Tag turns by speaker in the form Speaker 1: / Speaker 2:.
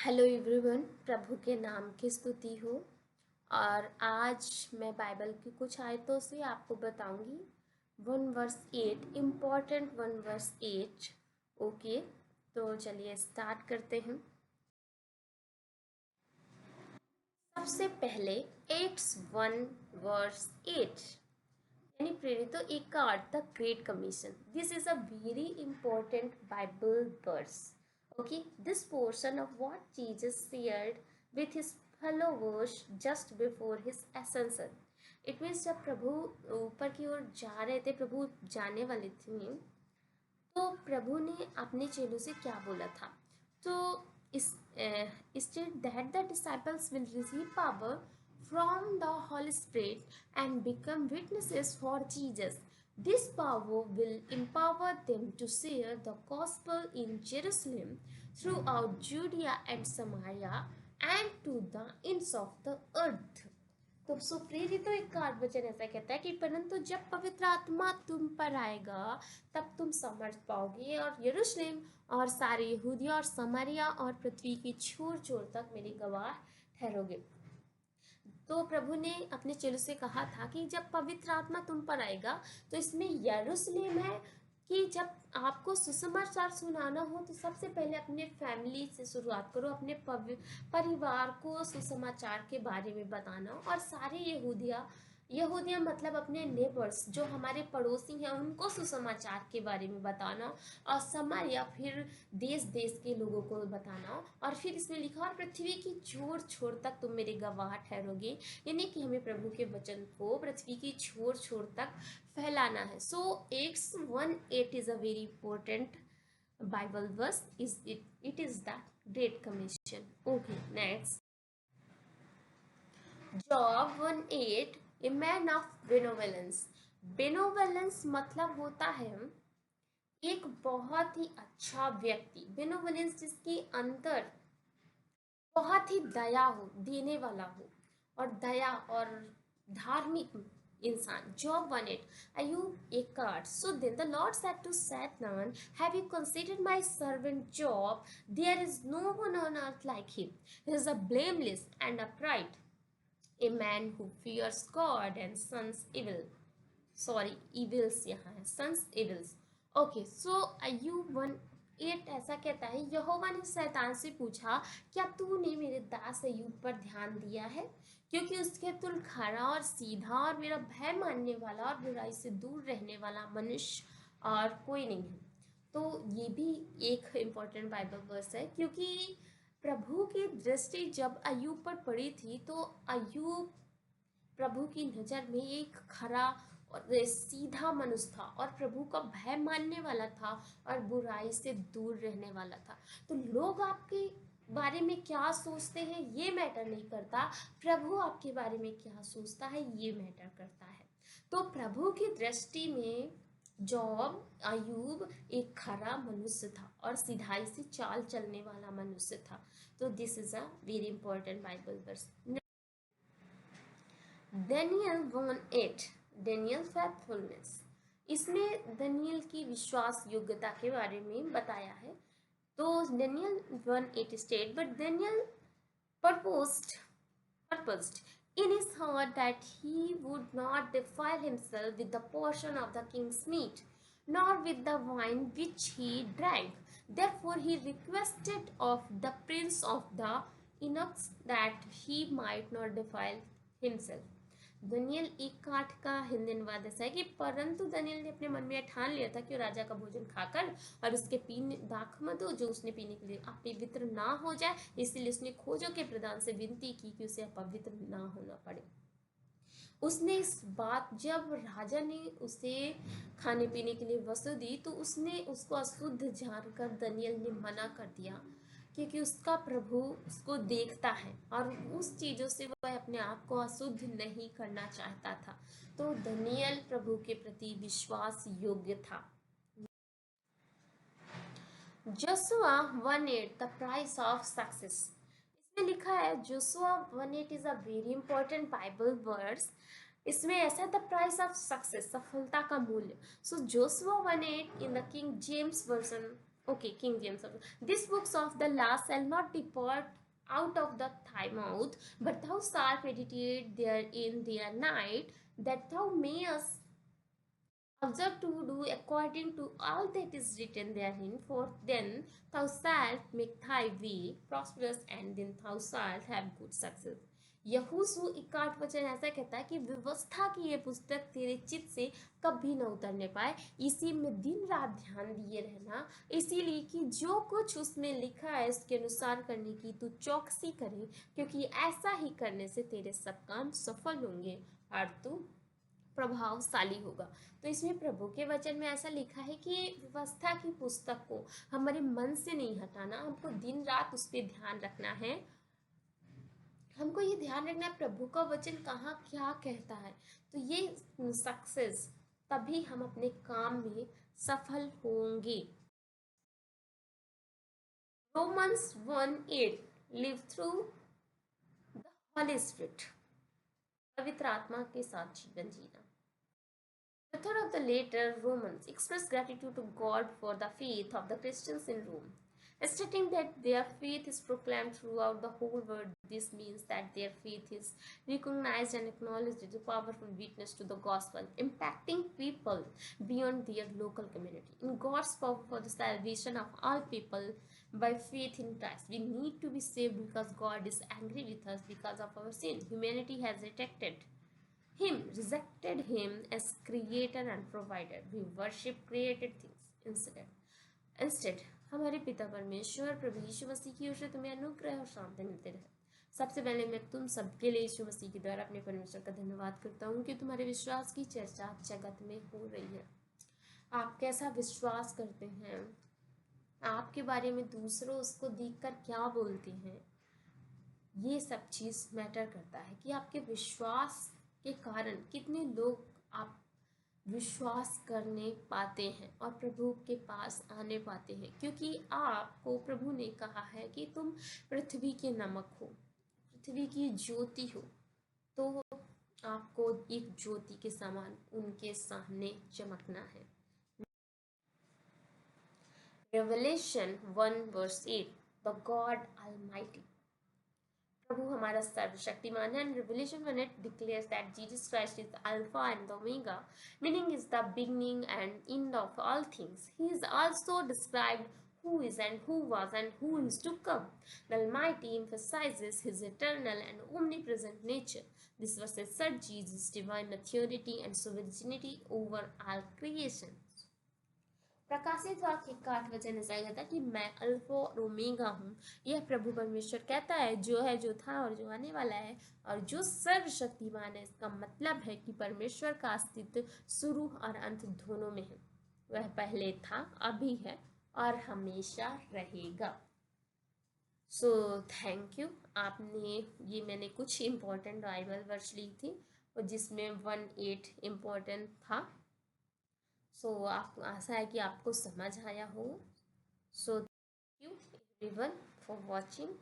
Speaker 1: Hello everyone, प्रभु के नाम की स्तुति हो। और आज मैं बाइबल की कुछ आयतों से आपको बताऊंगी 1 वर्स 8, इम्पॉर्टेंट 1 वर्स 8। ओके, तो चलिए स्टार्ट करते हैं। सबसे पहले एक्ट्स 1 वर्स 8 यानी प्रेरितों एक का अर्थ the great commission. This is a very important Bible verse. Okay, this portion of what Jesus shared with his followers just before his ascension. It means जब प्रभु ऊपर की ओर जा रहे थे, प्रभु जाने वाले थे, तो प्रभु ने अपने चेलों से क्या बोला था। तो इस state that the disciples will receive power from the Holy Spirit and become witnesses for Jesus. This power will empower them to share the gospel in Jerusalem, throughout Judea and Samaria, and to the ends of the earth. तो सुप्रेरित तो एक card वचन ऐसा कहता है कि परंतु जब पवित्र आत्मा तुम पर आएगा तब तुम समझ पाओगे और यरूशलेम और सारे यहूदिया और समारिया और पृथ्वी की छोर छोर तक मेरे गवाह ठहरोगे। तो प्रभु ने अपने चेलों से कहा था कि जब पवित्र आत्मा तुम पर आएगा, तो इसमें यरूशलेम है कि जब आपको सुसमाचार सुनाना हो तो सबसे पहले अपने फैमिली से शुरुआत करो, अपने परिवार को सुसमाचार के बारे में बताना। और सारे यहूदिया मतलब अपने नेबर्स जो हमारे पड़ोसी हैं उनको सुसमाचार के बारे में बताना। और समारिया फिर देश देश के लोगों को बताना। और फिर इसमें लिखा और पृथ्वी की छोर छोर तक तुम मेरे गवाह ठहरोगे, यानी कि हमें प्रभु के वचन को पृथ्वी की छोर छोर तक फैलाना है। So Acts 1:8 is a very important Bible verse. It is the Great Commission. Okay, next. Job 1:8, a man of benevolence. बेनोवेलेंस मतलब होता है एक बहुत ही अच्छा व्यक्ति। बेनोवेलेंस जिसके अंदर बहुत ही दया हो, देने वाला हो, और दया और धार्मिक इंसान। जॉब 1:8, अय्यूब एक कार्ड। So then the Lord said to Satan, have you considered my servant Job? There is no one on earth like him, he is a blameless and upright, a man who fears God and sons evil. Sorry, evils यहाँ है, sons evils. Okay, so अय्यूब 1:8 ऐसा कहता है, यहोवा ने शैतान से पूछा, क्या तूने मेरे दास अय्यूब पर ध्यान दिया है? क्योंकि उसके तुल खरा और सीधा और मेरा भय मानने वाला और बुराई से दूर रहने वाला मनुष्य और कोई नहीं है। तो ये भी एक इम्पॉर्टेंट बाइबल वर्स है, क्योंकि प्रभु की दृष्टि जब अय्यूब पर पड़ी थी तो अय्यूब प्रभु की नज़र में एक खरा और सीधा मनुष्य था और प्रभु का भय मानने वाला था और बुराई से दूर रहने वाला था। तो लोग आपके बारे में क्या सोचते हैं ये मैटर नहीं करता, प्रभु आपके बारे में क्या सोचता है ये मैटर करता है। तो प्रभु की दृष्टि में जॉब अय्यूब एक खरा मनुष्य था और सिधाई से चाल चलने वाला मनुष्य था। तो this is a very important Bible verse. Daniel 1:8, Daniel faithfulness. इसमें दानियल की विश्वास योग्यता के बारे में बताया है। तो Daniel 1:8 state, but Daniel purposed in his heart that he would not defile himself with the portion of the king's meat, nor with the wine which he drank. Therefore he requested of the prince of the eunuchs that he might not defile himself. Daniel 1:8 का हिंदी अनुवाद ऐसा है कि परंतु Daniel ने अपने मन में ठान लिया था कि राजा का भोजन खाकर और उसके पीने दाख मत जो उसने पीने के लिए अपवित्र ना हो जाए, इसलिए उसने खोजों के प्रधान से विनती की कि उसे अपवित्र ना होना पड़े। उसने इस बात, जब राजा ने उसे खाने पीने के लिए वस्तु दी तो उसने उसको अशुद्ध जानकर दनियल ने मना कर दिया, क्योंकि उसका प्रभु उसको देखता है और उस चीज़ों से वह अपने आप को अशुद्ध नहीं करना चाहता था। तो दनियल प्रभु के प्रति विश्वास योग्य था। Joshua 1:8, the price of success. इसमें लिखा है Joshua 1:8 is a very important Bible verse. इसमें ऐसा द प्राइस ऑफ सक्सेस, सफलता का मूल्य। So Joshua 1:8 in the King James version Okay, King James. These books of the last shall not depart out of thy mouth, but thou shalt meditate therein day and night, that thou mayest observe to do according to all that is written therein, for then thou shalt make thy way prosperous, and then thou shalt have good success. यहोशू 61 ऐसा कहता है कि व्यवस्था की ये पुस्तक तेरे चित्त से कभी न उतरने पाए, इसी में दिन रात ध्यान दिए रहना, इसीलिए कि जो कुछ उसमें लिखा है उसके अनुसार करने की तू चौकसी करे, क्योंकि ऐसा ही करने से तेरे सब काम सफल होंगे और तू प्रभावशाली होगा। तो इसमें प्रभु के वचन में ऐसा लिखा है कि व्यवस्था की पुस्तक को हमारे मन से नहीं हटाना, हमको दिन रात उस पर ध्यान रखना है। हमको ये ध्यान रखना है प्रभु का वचन कहाँ क्या कहता है, तो ये सक्सेस तभी हम अपने काम में सफल होंगे। Romans 1:8 live through the Holi spirit, पवित्र आत्मा के साथ जीवन जीना। The author of the later Romans expressed gratitude to God for the faith of the Christians in Rome, stating that their faith is proclaimed throughout the whole world. This means that their faith is recognized and acknowledged as a powerful witness to the gospel, impacting people beyond their local community. In God's power for the salvation of all people by faith in Christ, we need to be saved because God is angry with us because of our sin. Humanity has rejected him as creator and provider. We worship created things instead हमारे पिता परमेश्वर प्रभु यीशु मसीह की ओर से तुम्हें अनुग्रह और शांति मिलते रहे। सबसे पहले मैं तुम सबके लिए यीशु मसीह के द्वारा अपने परमेश्वर का धन्यवाद करता हूँ कि तुम्हारे विश्वास की चर्चा जगत में हो रही है। आप कैसा विश्वास करते हैं, आपके बारे में दूसरों उसको देखकर क्या बोलते हैं, ये सब चीज़ मैटर करता है कि आपके विश्वास के कारण कितने लोग आप विश्वास करने पाते हैं और प्रभु के पास आने पाते हैं, क्योंकि आपको प्रभु ने कहा है कि तुम पृथ्वी के नमक हो, पृथ्वी की ज्योति हो, तो आपको एक ज्योति के समान उनके सामने चमकना है। Revelation 1:8 The God Almighty, प्रभु हमारा सर्वशक्तिमान है। And Revelation 1:8 declares that Jesus Christ is Alpha and the Omega, meaning is the beginning and end of all things. He is also described who is and who was and who is to come. The Almighty emphasizes his eternal and omnipresent nature. This was asserts Jesus' divine authority and sovereignty over all creation. प्रकाशित वाक्य का 8 वचन ऐसा कहता है कि मैं alpha और ओमेगा हूँ, यह प्रभु परमेश्वर कहता है, जो है, जो था और जो आने वाला है और जो सर्वशक्तिमान है। इसका मतलब है कि परमेश्वर का अस्तित्व शुरू और अंत दोनों में है। वह पहले था, अभी है और हमेशा रहेगा। So thank you. आपने ये मैंने कुछ इम्पोर्टेंट बाइबल वर्स ली थी और जिसमें 1:8 इम्पोर्टेंट था। सो आप आशा है कि आपको समझ आया हो। So thank you everyone for watching.